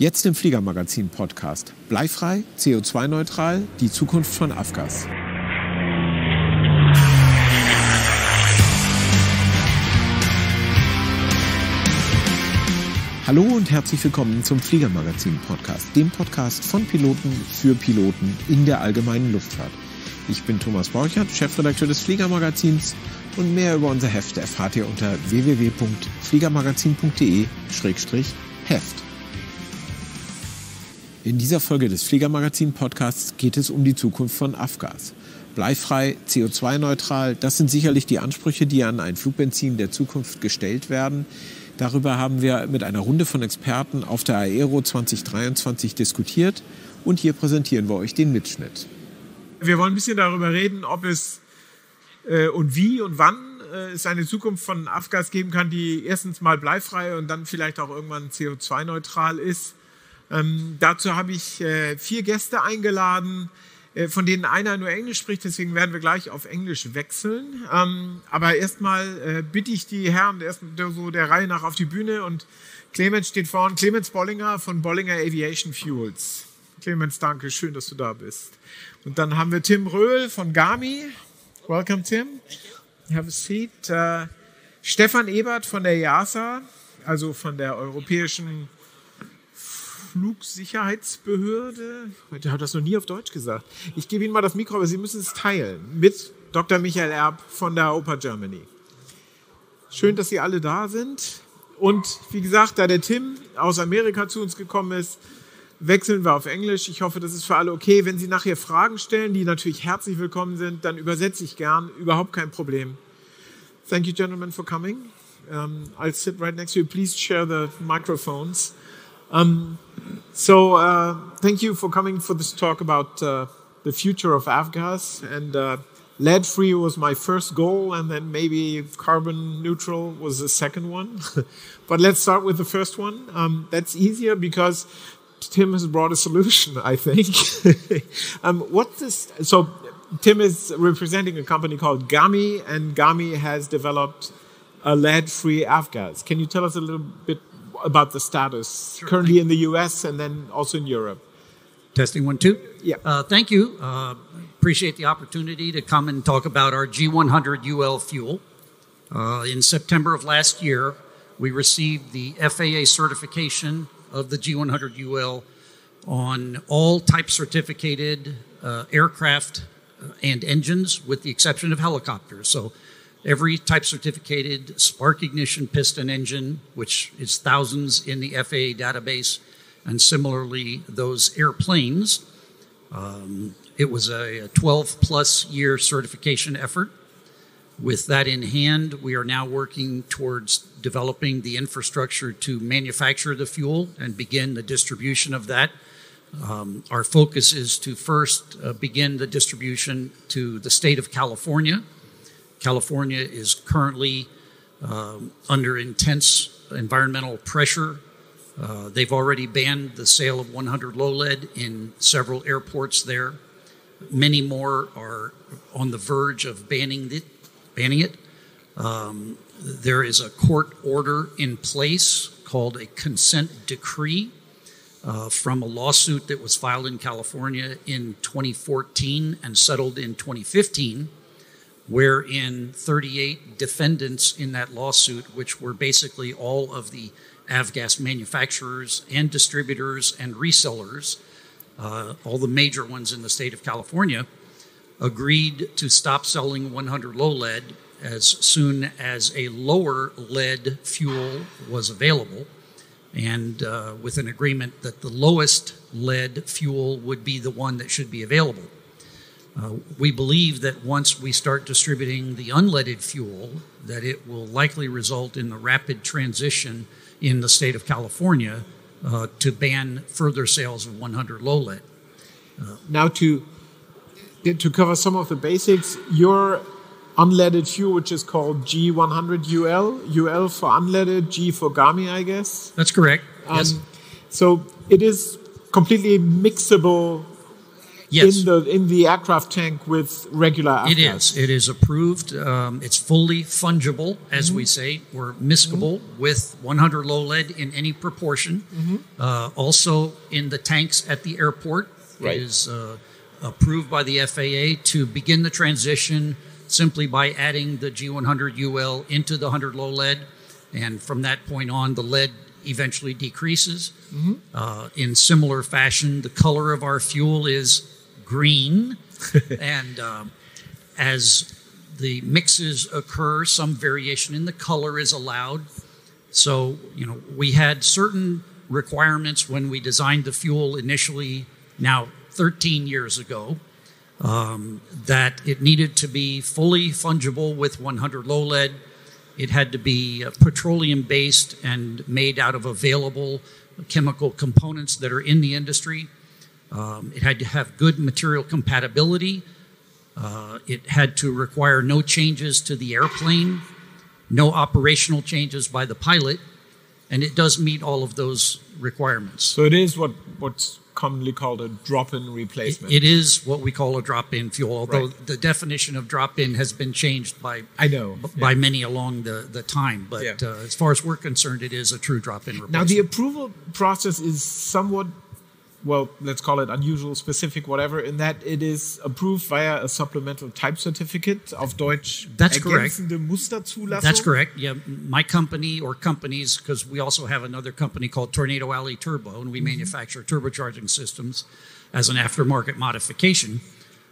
Jetzt im Fliegermagazin-Podcast. Bleifrei, CO2-neutral, die Zukunft von Avgas. Hallo und herzlich willkommen zum Fliegermagazin-Podcast, dem Podcast von Piloten für Piloten in der allgemeinen Luftfahrt. Ich bin Thomas Borchert, Chefredakteur des Fliegermagazins, und mehr über unser Heft erfahrt ihr unter www.fliegermagazin.de/Heft. In dieser Folge des Fliegermagazin-Podcasts geht es um die Zukunft von Avgas. Bleifrei, CO2-neutral, das sind sicherlich die Ansprüche, die an ein Flugbenzin der Zukunft gestellt werden. Darüber haben wir mit einer Runde von Experten auf der AERO 2023 diskutiert und hier präsentieren wir euch den Mitschnitt. Wir wollen ein bisschen darüber reden, ob es und wie und wann es eine Zukunft von Avgas geben kann, die erstens mal bleifrei und dann vielleicht auch irgendwann CO2-neutral ist. Dazu habe ich 4 Gäste eingeladen, von denen einer nur Englisch spricht, deswegen werden wir gleich auf Englisch wechseln. Aber erstmal bitte ich die Herren erst so der Reihe nach auf die Bühne, und Clemens steht vorne, Clemens Bollinger von Bollinger Aviation Fuels. Clemens, danke, schön, dass du da bist. Und dann haben wir Tim Roehl von GAMI. Welcome, Tim. Have a seat. Stefan Ebert von der EASA, also von der Europäischen Flugsicherheitsbehörde. Der hat das noch nie auf Deutsch gesagt. Ich gebe Ihnen mal das Mikro, aber Sie müssen es teilen. Mit Dr. Michael Erb von der AOPA Germany. Schön, dass Sie alle da sind. Und wie gesagt, da der Tim aus Amerika zu uns gekommen ist, wechseln wir auf Englisch. Ich hoffe, das ist für alle okay. Wenn Sie nachher Fragen stellen, die natürlich herzlich willkommen sind, dann übersetze ich gern. Überhaupt kein Problem. Thank you, gentlemen, for coming. I'll sit right next to you. Please share the microphones. Thank you for coming for this talk about the future of Avgas. And lead-free was my first goal, and then maybe carbon neutral was the second one. But let's start with the first one. That's easier because Tim has brought a solution, I think. So Tim is representing a company called GAMI, and GAMI has developed a lead-free Avgas. Can you tell us a little bit about the status currently in the US and then also in Europe? Testing 1, 2. Yeah. Thank you. Appreciate the opportunity to come and talk about our G100 UL fuel. In September of last year, we received the FAA certification of the G100 UL on all type certificated aircraft and engines, with the exception of helicopters. So every type certificated spark ignition piston engine, which is thousands in the FAA database, and similarly those airplanes. It was a 12-plus year certification effort. With that in hand, we are now working towards developing the infrastructure to manufacture the fuel and begin the distribution of that. Our focus is to first begin the distribution to the state of California. California is currently under intense environmental pressure. They've already banned the sale of 100 low lead in several airports there. Many more are on the verge of banning it. There is a court order in place called a consent decree from a lawsuit that was filed in California in 2014 and settled in 2015, wherein 38 defendants in that lawsuit, which were basically all of the Avgas manufacturers and distributors and resellers, all the major ones in the state of California, agreed to stop selling 100 low lead as soon as a lower lead fuel was available, and with an agreement that the lowest lead fuel would be the one that should be available. We believe that once we start distributing the unleaded fuel, that it will likely result in the rapid transition in the state of California to ban further sales of 100 low lead. Now to cover some of the basics, your unleaded fuel, which is called G100 UL, UL for unleaded, G for GAMI, I guess? That's correct, yes. So it is completely mixable Yes. in the aircraft tank with regular Avgas. It is approved. It's fully fungible, as we say, or miscible with 100 low lead in any proportion. Also in the tanks at the airport. Right. It is approved by the FAA to begin the transition simply by adding the G100 UL into the 100 low lead. And from that point on, the lead eventually decreases. In similar fashion, the color of our fuel is green, and as the mixes occur, some variation in the color is allowed. So, we had certain requirements when we designed the fuel initially, now 13 years ago, that it needed to be fully fungible with 100 low lead. It had to be petroleum-based and made out of available chemical components that are in the industry. It had to have good material compatibility. It had to require no changes to the airplane, no operational changes by the pilot, and it does meet all of those requirements. So it is what's commonly called a drop-in replacement. It is what we call a drop-in fuel, although the definition of drop-in has been changed by many along the time. But as far as we're concerned, it is a true drop-in replacement. Now, the approval process is somewhat, well, let's call it unusual, specific, whatever, in that it is approved via a supplemental type certificate of Deutsch ergänzende Musterzulassung. That's correct. Yeah, my company or companies, because we also have another company called Tornado Alley Turbo, and we manufacture turbocharging systems as an aftermarket modification.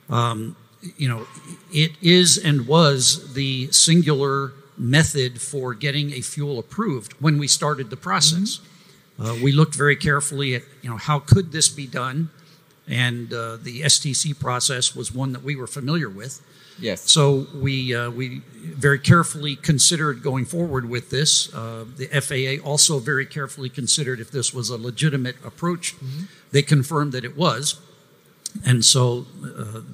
It is and was the singular method for getting a fuel approved when we started the process. We looked very carefully at, how could this be done? And the STC process was one that we were familiar with. Yes. So we very carefully considered going forward with this. The FAA also very carefully considered if this was a legitimate approach. They confirmed that it was. And so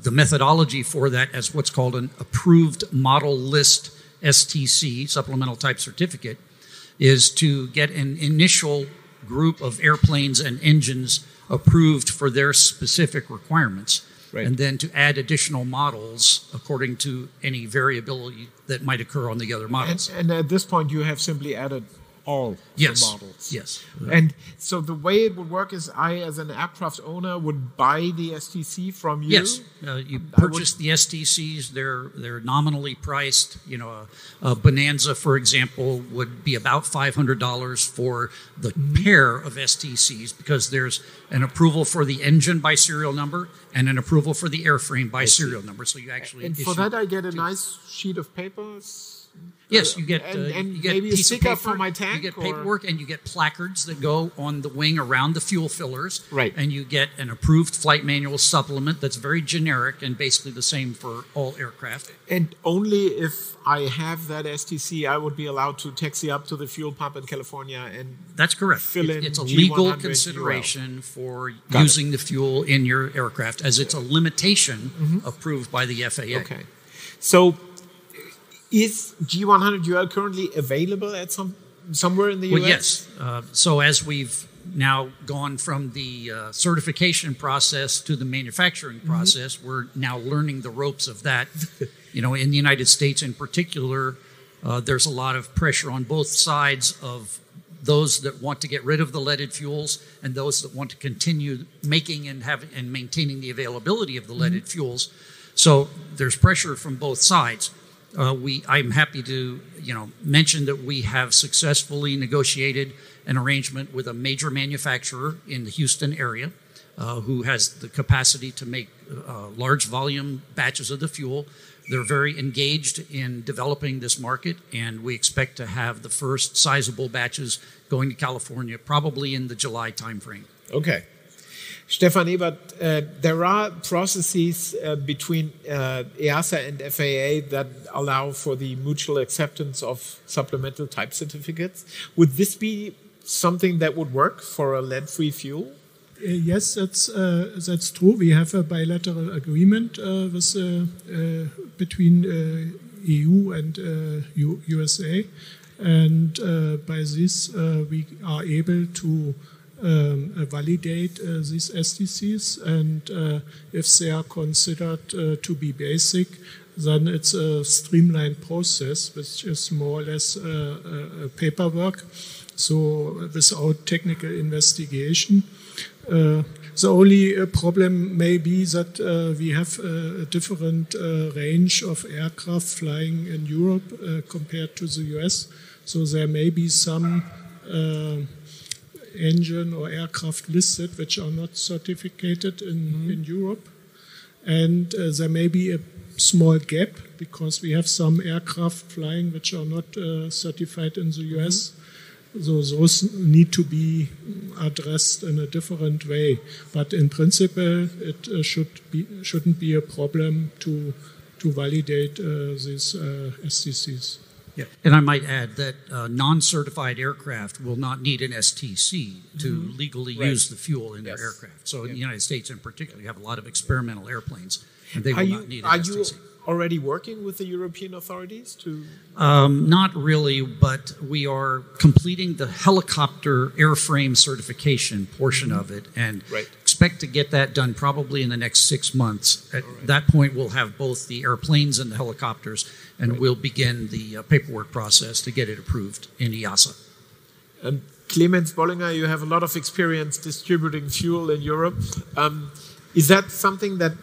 the methodology for that as what's called an approved model list STC, supplemental type certificate, is to get an initial group of airplanes and engines approved for their specific requirements, and then to add additional models according to any variability that might occur on the other models. And at this point, you have simply added all the models. Yes. And so the way it would work is I, as an aircraft owner, would buy the STC from you? Yes. You purchase the STCs. They're nominally priced. A Bonanza, for example, would be about $500 for the pair of STCs because there's an approval for the engine by serial number and an approval for the airframe by serial number. So you actually And for that I get a nice sheet of paper? Yes, you get maybe a sticker for my tank. You get paperwork, and you get placards that go on the wing around the fuel fillers. Right. And you get an approved flight manual supplement that's very generic and basically the same for all aircraft. And only if I have that STC, I would be allowed to taxi up to the fuel pump in California and that's correct. It's a legal consideration for using the fuel in your aircraft, as it's a limitation approved by the FAA. Okay. So, is G100 UL currently available at somewhere in the US? Well, yes. So as we've now gone from the certification process to the manufacturing process, we're now learning the ropes of that. In the United States in particular, there's a lot of pressure on both sides of those that want to get rid of the leaded fuels and those that want to continue making and maintaining the availability of the leaded fuels. So there's pressure from both sides. I'm happy to mention that we have successfully negotiated an arrangement with a major manufacturer in the Houston area who has the capacity to make large volume batches of the fuel. They're very engaged in developing this market, and we expect to have the first sizable batches going to California probably in the July timeframe. Okay. Stefan Ebert, there are processes between EASA and FAA that allow for the mutual acceptance of supplemental type certificates. Would this be something that would work for a lead-free fuel? Yes, that's true. We have a bilateral agreement between EU and USA, and by this we are able to validate these SDCs, and if they are considered to be basic, then it's a streamlined process, which is more or less paperwork, so without technical investigation. The only problem may be that we have a different range of aircraft flying in Europe compared to the US, so there may be some engine or aircraft listed which are not certificated in Europe, and there may be a small gap because we have some aircraft flying which are not certified in the US. So those need to be addressed in a different way. But in principle, it shouldn't be a problem to validate these STCs. Yeah. And I might add that non-certified aircraft will not need an STC to legally use the fuel in their aircraft. So in the United States in particular, you have a lot of experimental airplanes, and they will not need an STC. Are you already working with the European authorities to? Not really, but we are completing the helicopter airframe certification portion of it, and expect to get that done probably in the next 6 months. At that point, we'll have both the airplanes and the helicopters, and we'll begin the paperwork process to get it approved in EASA. Clemens Bollinger, you have a lot of experience distributing fuel in Europe. Is that something that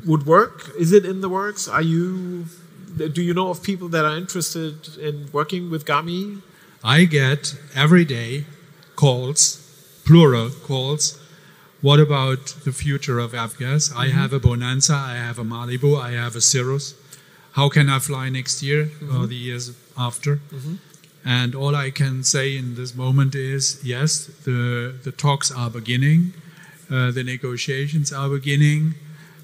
would work? Is it in the works? Do you know of people that are interested in working with GAMI? I get every day calls, plural calls. What about the future of Avgas? I have a Bonanza, I have a Malibu, I have a Cirrus. How can I fly next year or the years after? And all I can say in this moment is, yes, the talks are beginning, the negotiations are beginning,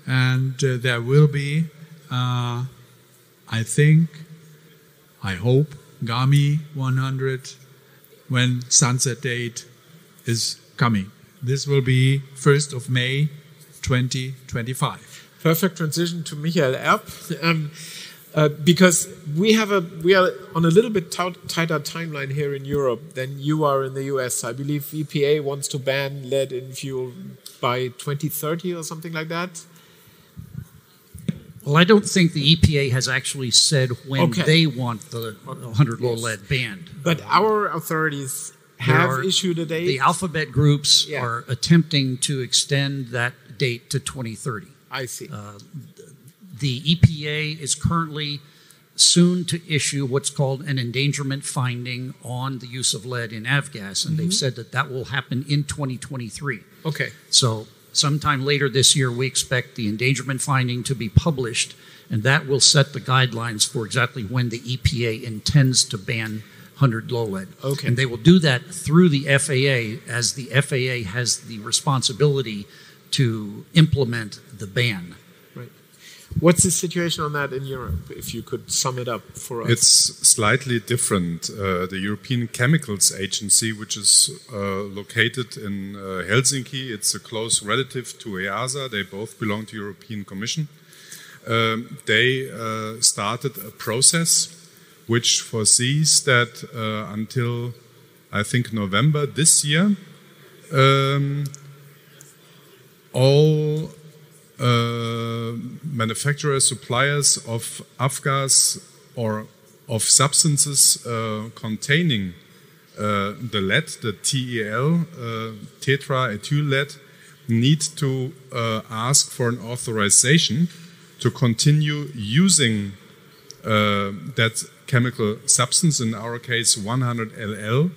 and there will be, I think, I hope, GAMI 100 when sunset date is coming. This will be 1st of May 2025. Perfect transition to Michael Erb, because we are on a little bit tighter timeline here in Europe than you are in the US. I believe EPA wants to ban lead in fuel by 2030 or something like that. Well, I don't think the EPA has actually said when they want the 100 low lead banned. But our authorities have issued a date. The alphabet groups are attempting to extend that date to 2030. I see. The EPA is currently soon to issue what's called an endangerment finding on the use of lead in avgas, and they've said that will happen in 2023. Okay. So sometime later this year, we expect the endangerment finding to be published, and that will set the guidelines for exactly when the EPA intends to ban 100 low lead. Okay. And they will do that through the FAA, as the FAA has the responsibility to implement the ban. Right. What's the situation on that in Europe, if you could sum it up for us? It's slightly different. The European Chemicals Agency, which is located in Helsinki, it's a close relative to EASA. They both belong to European Commission. They started a process which foresees that until, I think, November this year, all manufacturers, suppliers of avgas or of substances containing the lead, the TEL, tetraethyl lead, need to ask for an authorization to continue using that chemical substance, in our case 100 LL,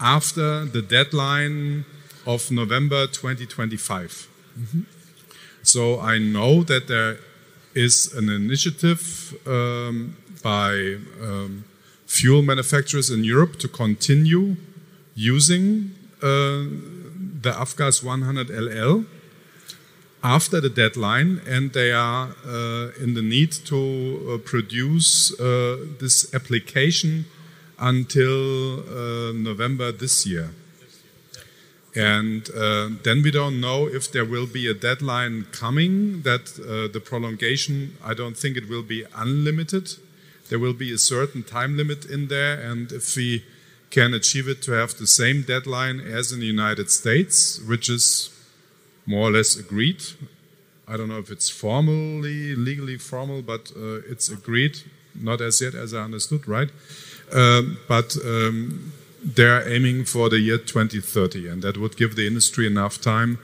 after the deadline of November 2025. So I know that there is an initiative by fuel manufacturers in Europe to continue using the Avgas 100 LL after the deadline, and they are in the need to produce this application until November this year. And then we don't know if there will be a deadline coming, that the prolongation, I don't think it will be unlimited. There will be a certain time limit in there, and if we can achieve it to have the same deadline as in the United States, which is more or less agreed. I don't know if it's formally, legally formal, but it's agreed. Not as yet, as I understood, right? But they're aiming for the year 2030, and that would give the industry enough time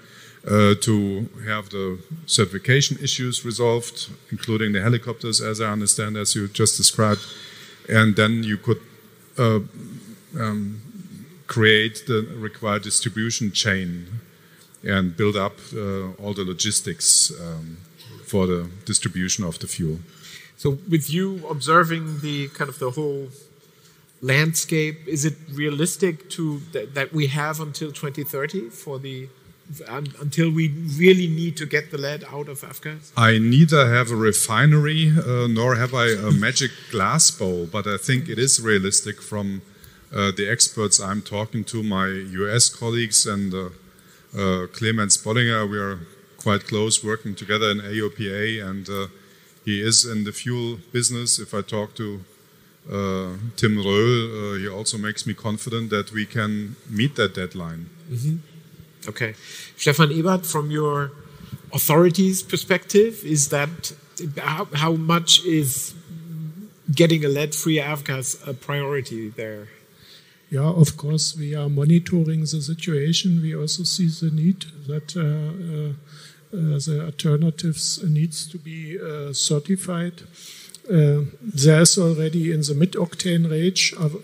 to have the certification issues resolved, including the helicopters, as I understand, as you just described. And then you could create the required distribution chain and build up all the logistics for the distribution of the fuel. So with you observing the kind of the whole landscape, is it realistic to that we have until 2030 for the until we really need to get the lead out of Avgas? I neither have a refinery nor have I a magic glass bowl, but I think it is realistic from the experts I'm talking to, my US colleagues and Clemens Bollinger. We are quite close working together in AOPA, and he is in the fuel business. If I talk to Tim Roehl, he also makes me confident that we can meet that deadline. Mm-hmm. Okay. Stefan Ebert, from your authorities' perspective, is that how much is getting a lead-free Avgas a priority there? Yeah, of course, we are monitoring the situation. We also see the need that the alternatives needs to be certified. There's already in the mid-octane range of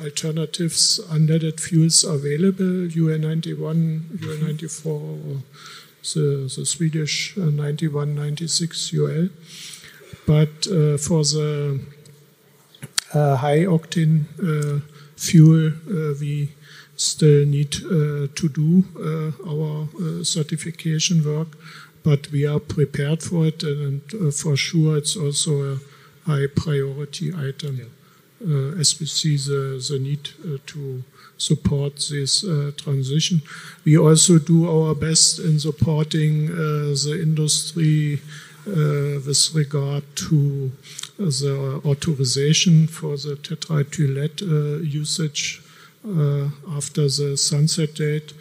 alternatives unleaded fuels available, UL 91, UL 94, or the Swedish 91, 96 UL. But for the high-octane fuel, we still need to do our certification work. But we are prepared for it, and for sure it's also a high priority item as we see the need to support this transition. We also do our best in supporting the industry with regard to the authorization for the tetraethyl usage after the sunset date.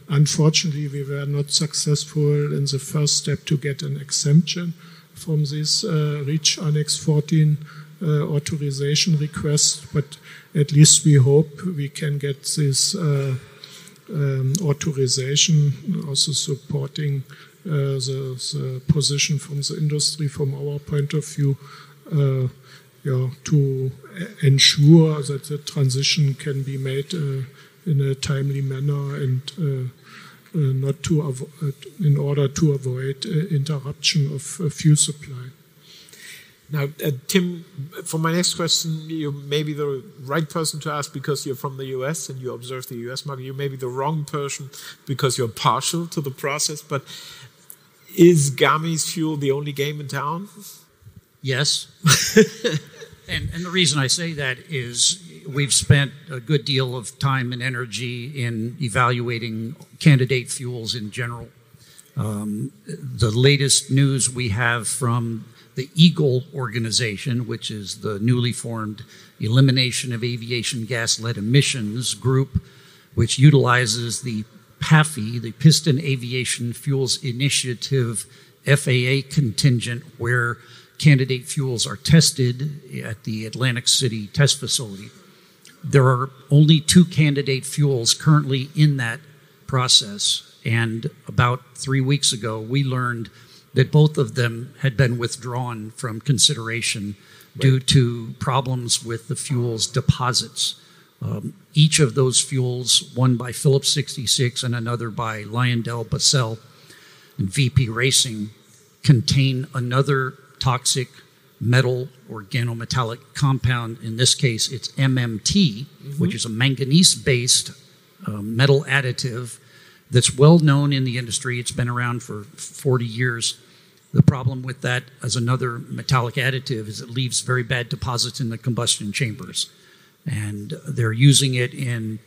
Unfortunately, we were not successful in the first step to get an exemption from this REACH Annex 14 authorization request, but at least we hope we can get this authorization, also supporting the position from the industry from our point of view, to ensure that the transition can be made in a timely manner and not to in order to avoid interruption of fuel supply. Now, Tim, for my next question, you may be the right person to ask because you're from the US and you observe the US market. You may be the wrong person because you're partial to the process. But is GAMI's fuel the only game in town? Yes. And the reason I say that is we've spent a good deal of time and energy in evaluating candidate fuels in general. The latest news we have from the EAGLE organization, which is the newly formed Elimination of Aviation Gas-Led Emissions group, which utilizes the PAFI, the Piston Aviation Fuels Initiative FAA contingent, where candidate fuels are tested at the Atlantic City test facility. There are only 2 candidate fuels currently in that process, and about 3 weeks ago we learned that both of them had been withdrawn from consideration due to problems with the fuel's deposits. Each of those fuels, one by Phillips 66 and another by Lyondell-Basell and VP Racing, contain another toxic metal organometallic compound. In this case, it's MMT, which is a manganese-based metal additive that's well known in the industry. It's been around for 40 years. The problem with that as another metallic additive is it leaves very bad deposits in the combustion chambers. And they're using it in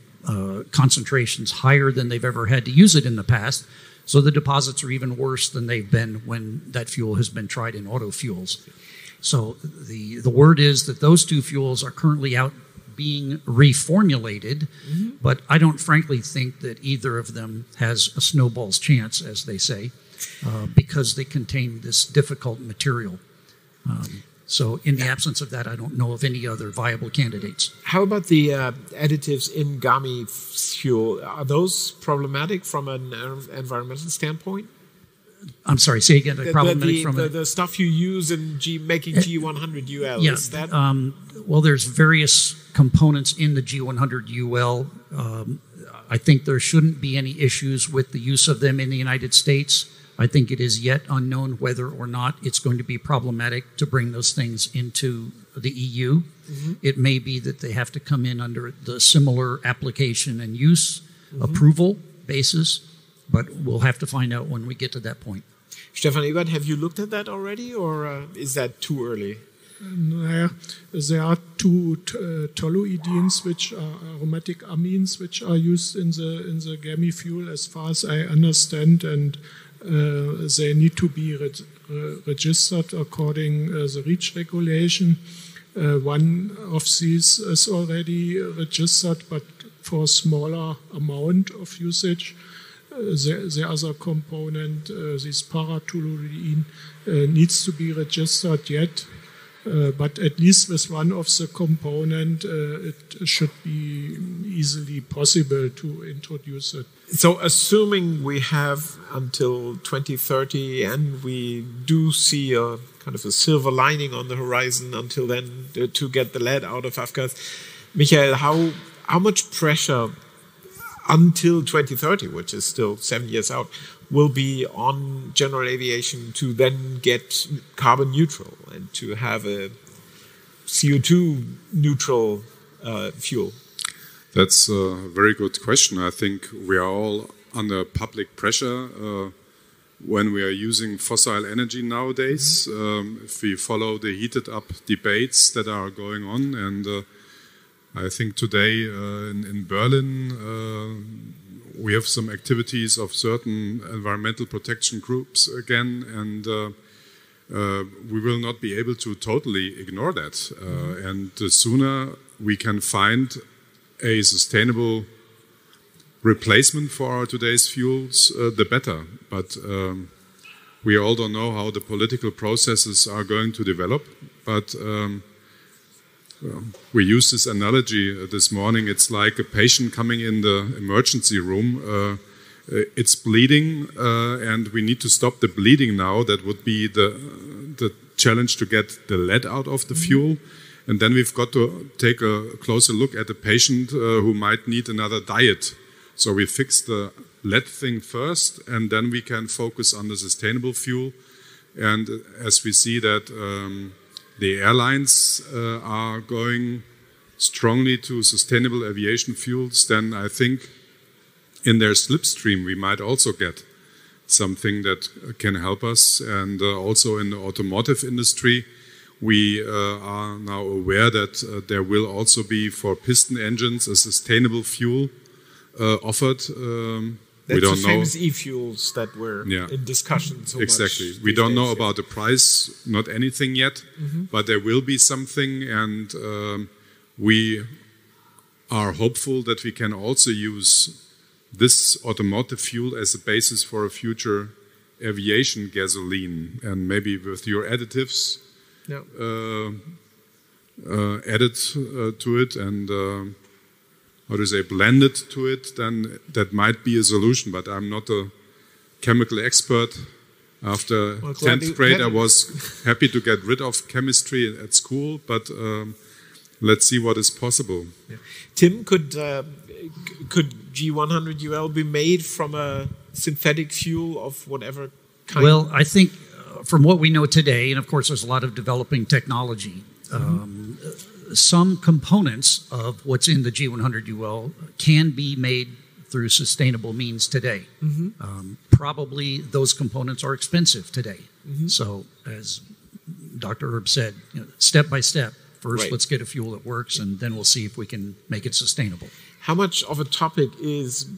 concentrations higher than they've ever had to use it in the past. So the deposits are even worse than they've been when that fuel has been tried in auto fuels. So the word is that those 2 fuels are currently out being reformulated, but I don't frankly think that either of them has a snowball's chance, as they say, because they contain this difficult material. So in the absence of that, I don't know of any other viable candidates. How about the additives in GAMI fuel? Are those problematic from an environmental standpoint? I'm sorry, say again. The stuff you use in making G100 UL. Yeah, is that? Well, there's various components in the G100 UL. I think there shouldn't be any issues with the use of them in the United States. I think it is yet unknown whether or not it's going to be problematic to bring those things into the EU. It may be that they have to come in under the similar application and use approval basis, but we'll have to find out when we get to that point. Stefan Ebert, have you looked at that already, or is that too early? There are two toluidines, which are aromatic amines, which are used in the GAMI fuel, as far as I understand, and they need to be registered according the REACH regulation. One of these is already registered, but for a smaller amount of usage. The other component, this paratoluidine, needs to be registered yet. But at least with one of the component, it should be easily possible to introduce it. So assuming we have until 2030 and we do see a kind of a silver lining on the horizon until then to get the lead out of Avgas, Michael, how much pressure until 2030, which is still 7 years out, will be on general aviation to then get carbon neutral and to have a CO2 neutral fuel? That's a very good question. I think we are all under public pressure when we are using fossil energy nowadays. If we follow the heated up debates that are going on, and I think today in Berlin we have some activities of certain environmental protection groups again, and we will not be able to totally ignore that. And the sooner we can find a sustainable replacement for our today's fuels, the better. But we all don't know how the political processes are going to develop. But we use this analogy this morning. It's like a patient coming in the emergency room. It's bleeding, and we need to stop the bleeding now. That would be the challenge to get the lead out of the fuel. And then we've got to take a closer look at the patient who might need another diet. So we fix the lead thing first, and then we can focus on the sustainable fuel. And as we see that the airlines are going strongly to sustainable aviation fuels, then I think in their slipstream we might also get something that can help us. And also in the automotive industry, we are now aware that there will also be for piston engines a sustainable fuel offered. That's we don't the know. famous e-fuels that were in discussion so exactly. much. We don't know about the price, not anything yet, but there will be something, and we are hopeful that we can also use this automotive fuel as a basis for a future aviation gasoline, and maybe with your additives added to it and blended to it, then that might be a solution. But I'm not a chemical expert. After 10th grade, I was happy to get rid of chemistry at school, but let's see what is possible. Yeah. Tim, could G100 UL be made from a synthetic fuel of whatever kind? Well, I think from what we know today, and of course there's a lot of developing technology, some components of what's in the G100 UL can be made through sustainable means today. Probably those components are expensive today. So as Dr. Erb said, step by step, first let's get a fuel that works, and then we'll see if we can make it sustainable. How much of a topic is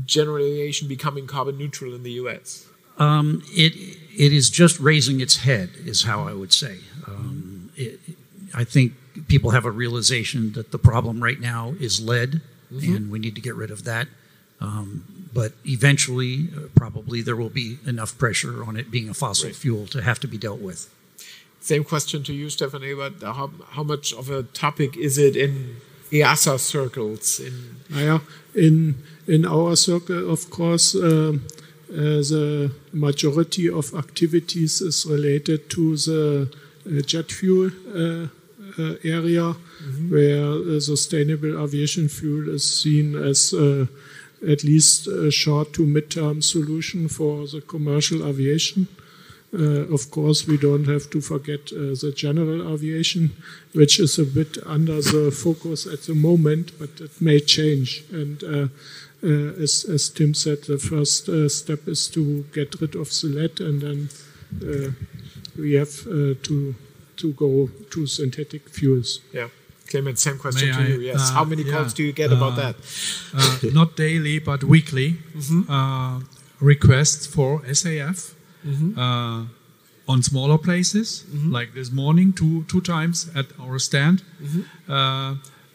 general aviation becoming carbon neutral in the US? It is just raising its head, is how I would say. I think people have a realization that the problem right now is lead, and we need to get rid of that. But eventually, probably there will be enough pressure on it being a fossil fuel to have to be dealt with. Same question to you, Stefan Ebert. How much of a topic is it in EASA circles? In our circle, of course, the majority of activities is related to the jet fuel area, where sustainable aviation fuel is seen as at least a short to mid-term solution for the commercial aviation. Of course, we don't have to forget the general aviation, which is a bit under the focus at the moment, but it may change. And as Tim said, the first step is to get rid of the lead, and then we have to go to synthetic fuels. Yeah. Clemens, same question to you. Yes. How many calls do you get about that? Not daily, but weekly. Requests for SAF on smaller places, like this morning, two times at our stand,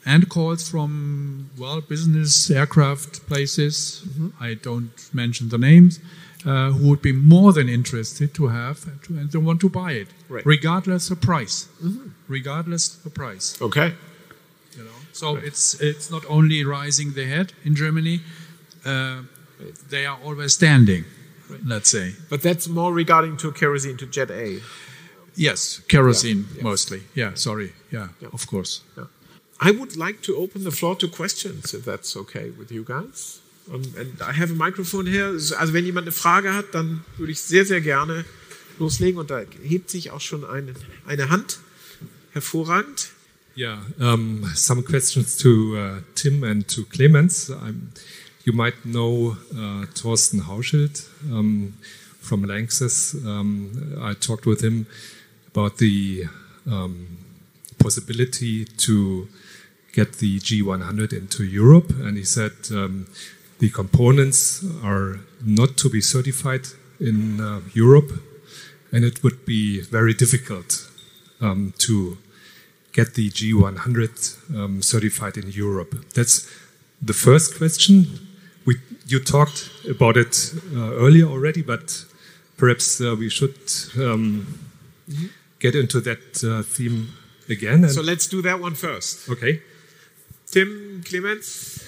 and calls from business aircraft places. I don't mention the names. Who would be more than interested to have and they want to buy it, regardless of price. Regardless of price. Okay. You know, so it's not only rising the head in Germany; they are always standing. Let's say. But that's more regarding to kerosene, to Jet A. Yes, kerosene mostly. Yeah, sorry. Yeah, of course. Yeah. I would like to open the floor to questions, if that's okay with you guys. And I have a microphone here. Also wenn jemand eine Frage hat, dann würde ich sehr, sehr gerne loslegen. Und da hebt sich auch schon eine Hand. Hervorragend. Yeah, some questions to Tim and to Clemens. You might know Thorsten Hauschild from Lanxess. I talked with him about the possibility to get the G100 into Europe, and he said the components are not to be certified in Europe, and it would be very difficult to get the G100 certified in Europe. That's the first question. You talked about it earlier already, but perhaps we should get into that theme again. So let's do that one first. Okay. Tim, Clemens?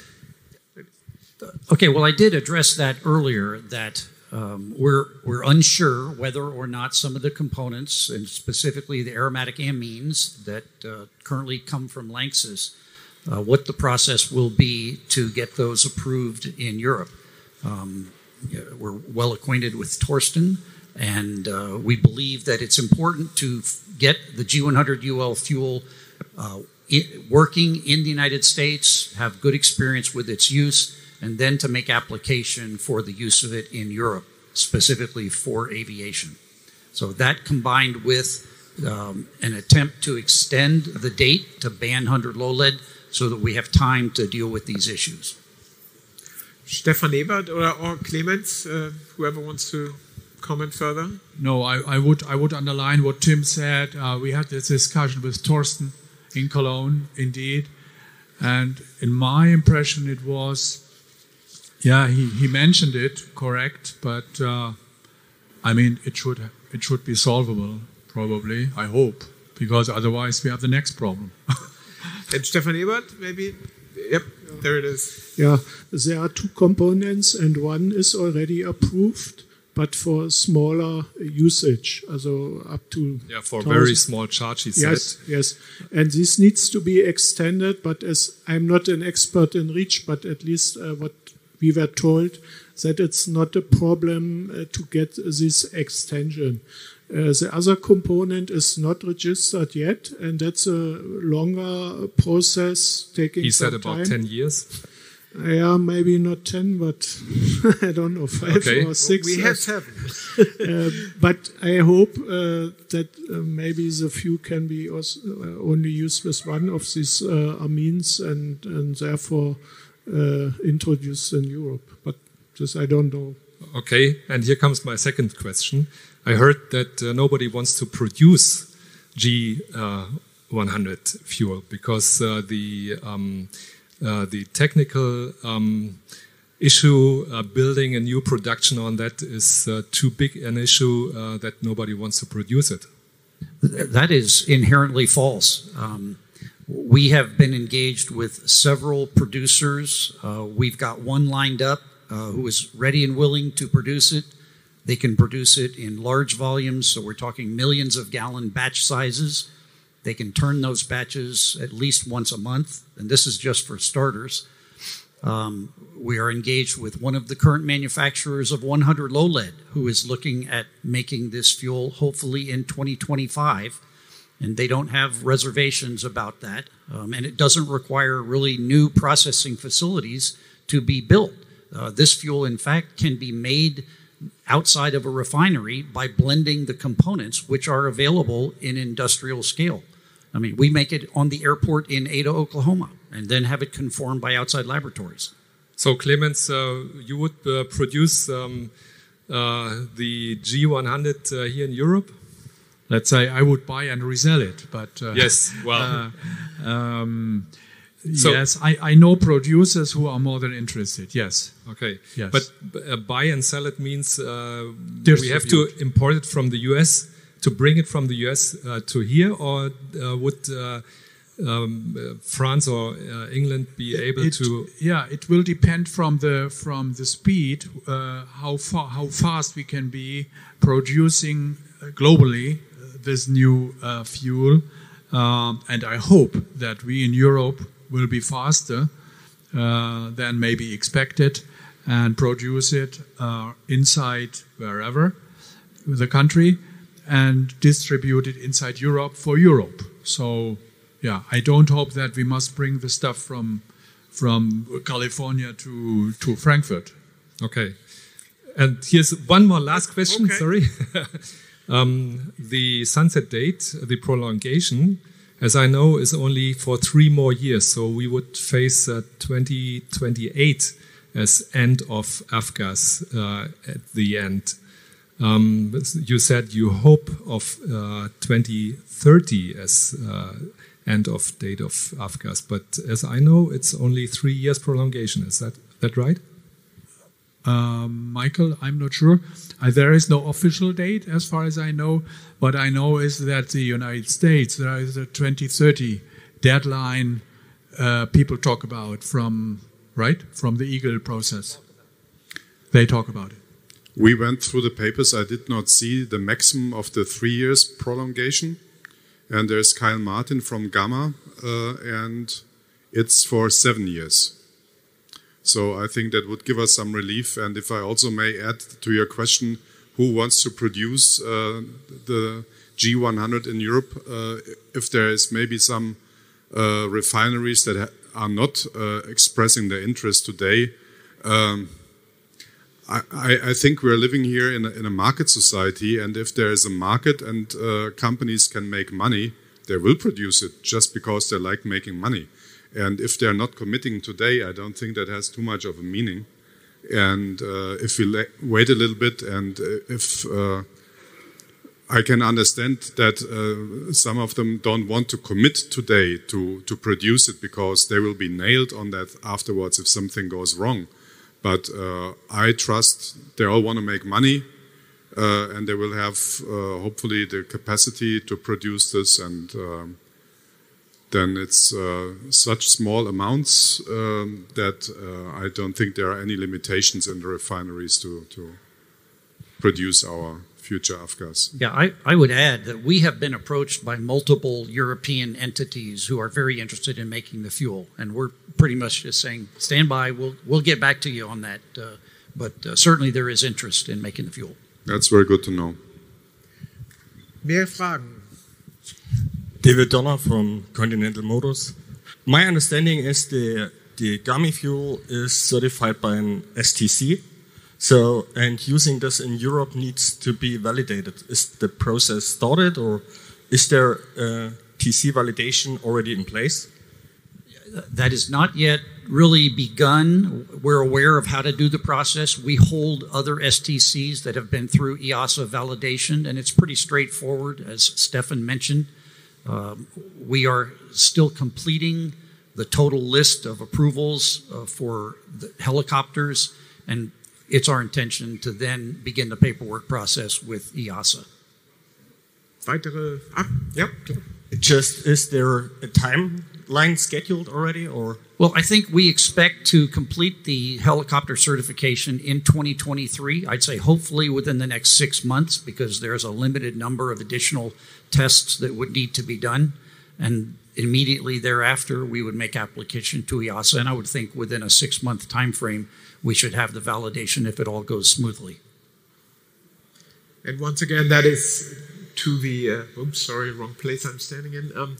Okay, well, I did address that earlier, that we're unsure whether or not some of the components, and specifically the aromatic amines that currently come from Lanxess, what the process will be to get those approved in Europe. We're well acquainted with Thorsten, and we believe that it's important to get the G100 UL fuel working in the United States, have good experience with its use, and then to make application for the use of it in Europe, specifically for aviation. So that combined with an attempt to extend the date to ban 100 low lead so that we have time to deal with these issues. Stefan Ebert or Clemens, whoever wants to comment further? No, I would underline what Tim said. We had this discussion with Thorsten in Cologne, indeed, and in my impression it was, he mentioned it, correct, but I mean it should be solvable, probably, I hope, because otherwise we have the next problem. And Stefan Ebert, maybe? Yep, there it is. Yeah, there are two components, and one is already approved, but for smaller usage, also up to for 1,000. Very small charge, he said. Yes. And this needs to be extended, but as I'm not an expert in REACH, but at least what we were told, that it's not a problem to get this extension. The other component is not registered yet, and that's a longer process taking some time. He said about 10 years. Yeah, maybe not 10, but I don't know, 5 or 6. We have 7. But I hope that maybe the fuel can be also, only used with one of these amines and therefore introduced in Europe. But this I don't know. Okay, and here comes my second question. I heard that nobody wants to produce G100 G100 fuel, because the technical issue, building a new production on that is too big an issue that nobody wants to produce it. That is inherently false. We have been engaged with several producers. We've got one lined up who is ready and willing to produce it. They can produce it in large volumes, so we're talking millions of gallon batch sizes. They can turn those batches at least once a month, and this is just for starters. We are engaged with one of the current manufacturers of 100 low lead, who is looking at making this fuel hopefully in 2025, and they don't have reservations about that. And it doesn't require really new processing facilities to be built. This fuel, in fact, can be made outside of a refinery by blending the components which are available in industrial scale. I mean, we make it on the airport in Ada, Oklahoma, and then have it conformed by outside laboratories. So, Clemens, you would produce the G100 here in Europe? Let's say I would buy and resell it, but yes, well, so, yes, I know producers who are more than interested. Yes. Okay. Yes. But buy and sell it means we have to import it from the US to bring it from the US to here, or would France or England be able to? Yeah, it will depend from the speed, how fast we can be producing globally this new fuel, and I hope that we in Europe will be faster than maybe expected and produce it inside wherever the country and distribute it inside Europe for Europe. So, yeah, I don't hope that we must bring the stuff from California to Frankfurt. Okay. And here's one more last question, okay. Sorry. The sunset date, the prolongation, as I know, is only for 3 more years. So we would face 2028 as end of Avgas at the end. You said you hope of 2030 as end of date of Avgas, but as I know, it's only 3 years prolongation. Is that right? Michael, I'm not sure. There is no official date as far as I know. What I know is that the United States, there is a 2030 deadline people talk about from the Eagle process. They talk about it. We went through the papers. I did not see the maximum of the 3 years prolongation. And there's Kyle Martin from GAMA, and it's for 7 years. So I think that would give us some relief. And if I also may add to your question, who wants to produce the G100 in Europe, if there is maybe some refineries that are not expressing their interest today, I think we're living here in a market society, and if there is a market and companies can make money, they will produce it just because they like making money. And if they're not committing today, I don't think that has too much of a meaning. And if we wait a little bit, and if I can understand that some of them don't want to commit today to produce it because they will be nailed on that afterwards if something goes wrong. But I trust they all want to make money, and they will have hopefully the capacity to produce this, and then it's such small amounts that I don't think there are any limitations in the refineries to produce our future Avgas. Yeah, I would add that we have been approached by multiple European entities who are very interested in making the fuel, and we're pretty much just saying, stand by, we'll get back to you on that. But certainly there is interest in making the fuel. That's very good to know. Mehr Fragen? David Donner from Continental Motors. My understanding is the GAMI fuel is certified by an STC. So, and using this in Europe needs to be validated. Is the process started, or is there TC validation already in place? That is not yet really begun. We're aware of how to do the process. We hold other STCs that have been through EASA validation, and it's pretty straightforward, as Stefan mentioned. We are still completing the total list of approvals for the helicopters, and it's our intention to then begin the paperwork process with EASA. Weitere? Ja. Just, is there a timeline scheduled already, or? Well, I think we expect to complete the helicopter certification in 2023. I'd say hopefully within the next 6 months, because there's a limited number of additional tests that would need to be done. And immediately thereafter, we would make application to EASA. And I would think within a 6-month time frame, we should have the validation if it all goes smoothly. And once again, that is to the, oops, sorry, wrong place I'm standing in.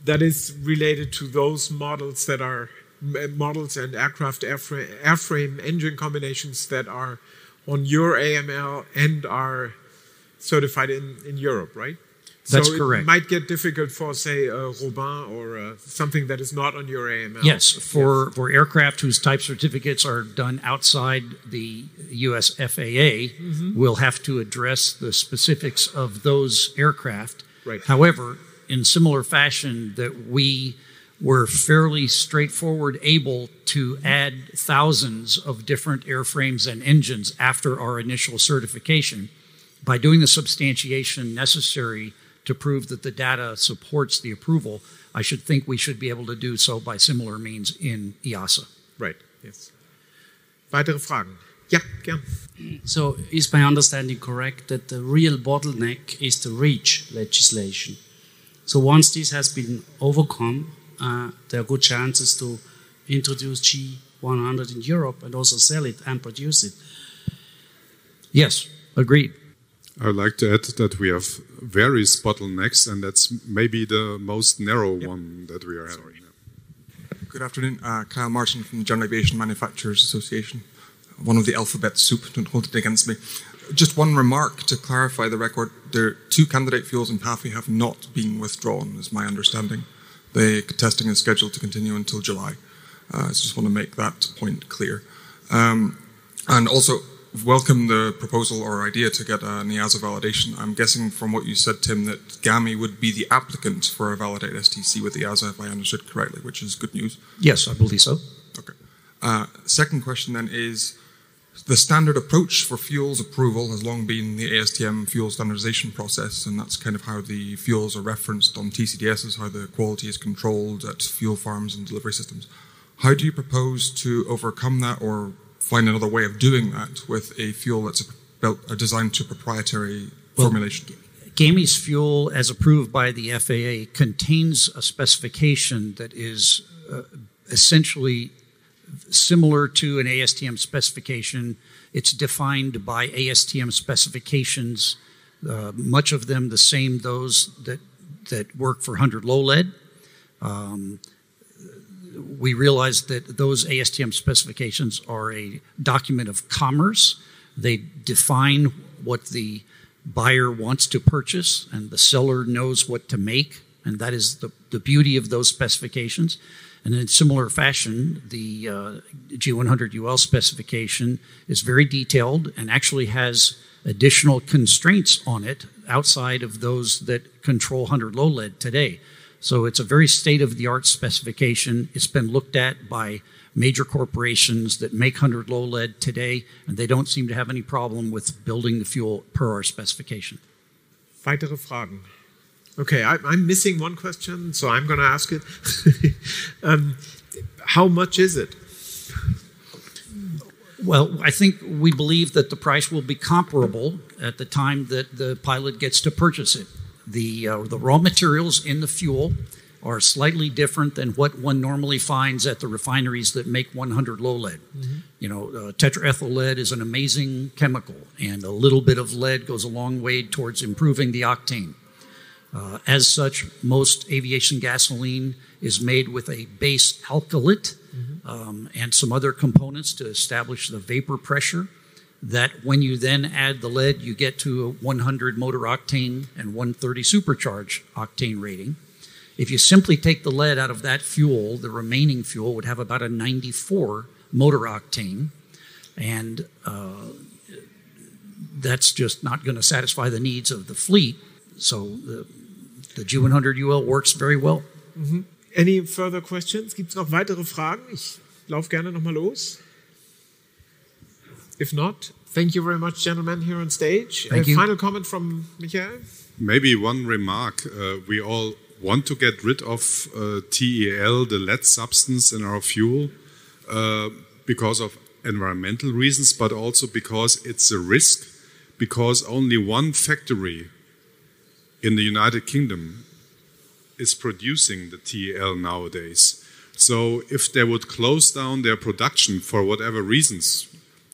That is related to those models that are, models and aircraft airframe engine combinations that are on your AML and are certified in Europe, right? That's so correct. It might get difficult for, say, Robin or something that is not on your AML. Yes, for aircraft whose type certificates are done outside the U.S. FAA, we'll have to address the specifics of those aircraft. Right. However, in similar fashion that we were fairly straightforward able to add thousands of different airframes and engines after our initial certification, by doing the substantiation necessary to prove that the data supports the approval, I should think we should be able to do so by similar means in EASA. Right, yes. Weitere Fragen? Ja, gern. So is my understanding correct that the real bottleneck is the REACH legislation? So once this has been overcome, there are good chances to introduce G100 in Europe and also sell it and produce it. Yes, agreed. I would like to add that we have various bottlenecks, and that's maybe the most narrow one that we are having. Good afternoon. Kyle Martin from the German Aviation Manufacturers Association, one of the alphabet soup, don't hold it against me. Just one remark to clarify the record. The 2 candidate fuels in pathway have not been withdrawn, is my understanding. The testing is scheduled to continue until July. So just want to make that point clear. And also, welcome the proposal or idea to get an EASA validation. I'm guessing from what you said, Tim, that GAMI would be the applicant for a validated STC with EASA, if I understood correctly, which is good news. Yes, I believe so. Okay. Second question then is, the standard approach for fuels approval has long been the ASTM fuel standardization process, and that's kind of how the fuels are referenced on TCDSs, how the quality is controlled at fuel farms and delivery systems. How do you propose to overcome that or find another way of doing that with a fuel that's designed to proprietary formulation? GAMI's fuel, as approved by the FAA, contains a specification that is essentially similar to an ASTM specification. It's defined by ASTM specifications, much of them the same, those that work for 100 low lead. We realize that those ASTM specifications are a document of commerce. They define what the buyer wants to purchase, and the seller knows what to make, and that is the beauty of those specifications. And in similar fashion, the G100 UL specification is very detailed and actually has additional constraints on it outside of those that control 100 low lead today. So it's a very state-of-the-art specification. It's been looked at by major corporations that make 100 low lead today, and they don't seem to have any problem with building the fuel per our specification. Weitere Fragen? Okay, I'm missing one question, so I'm going to ask it. How much is it? Well, I think we believe that the price will be comparable at the time that the pilot gets to purchase it. The raw materials in the fuel are slightly different than what one normally finds at the refineries that make 100 low lead. Mm-hmm. You know, tetraethyl lead is an amazing chemical, and a little bit of lead goes a long way towards improving the octane. As such, most aviation gasoline is made with a base alkylate and some other components to establish the vapor pressure, that when you then add the lead, you get to a 100 motor octane and 130 supercharged octane rating. If you simply take the lead out of that fuel, the remaining fuel would have about a 94 motor octane, and that's just not going to satisfy the needs of the fleet. So The G100 UL works very well. Any further questions? Gibt es noch weitere Fragen? Ich laufe gerne nochmal los. If not, thank you very much, gentlemen, here on stage. Thank you. Final comment from Michael? Maybe one remark. We all want to get rid of TEL, the lead substance in our fuel, because of environmental reasons, but also because it's a risk, because only one factory in the United Kingdom is producing the TEL nowadays. So if they would close down their production for whatever reasons,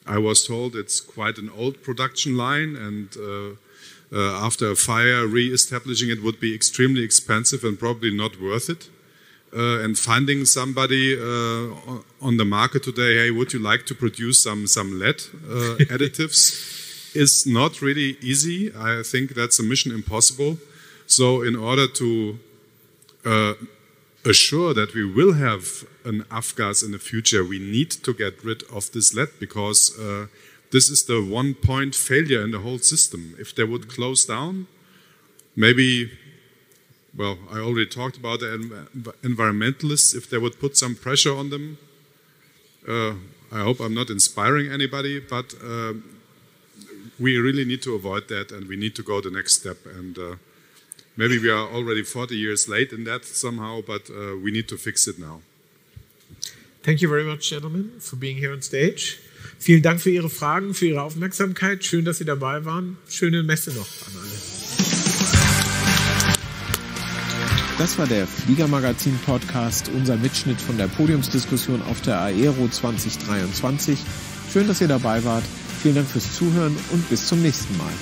I was told it's quite an old production line, and after a fire, re-establishing it would be extremely expensive and probably not worth it. And finding somebody on the market today, hey, would you like to produce some lead additives, is not really easy. I think that's a mission impossible. So in order to assure that we will have an Avgas in the future, we need to get rid of this lead, because this is the one-point failure in the whole system. If they would close down, maybe, well, I already talked about the environmentalists, if they would put some pressure on them. I hope I'm not inspiring anybody, but we really need to avoid that, and we need to go the next step. And maybe we are already 40 years late in that somehow, but we need to fix it now. Thank you very much, gentlemen, for being here on stage. Vielen Dank für Ihre Fragen, für Ihre Aufmerksamkeit. Schön, dass Sie dabei waren. Schöne Messe noch an alle. Das war der Fliegermagazin-Podcast, unser Mitschnitt von der Podiumsdiskussion auf der AERO 2023. Schön, dass ihr dabei wart. Vielen Dank fürs Zuhören und bis zum nächsten Mal.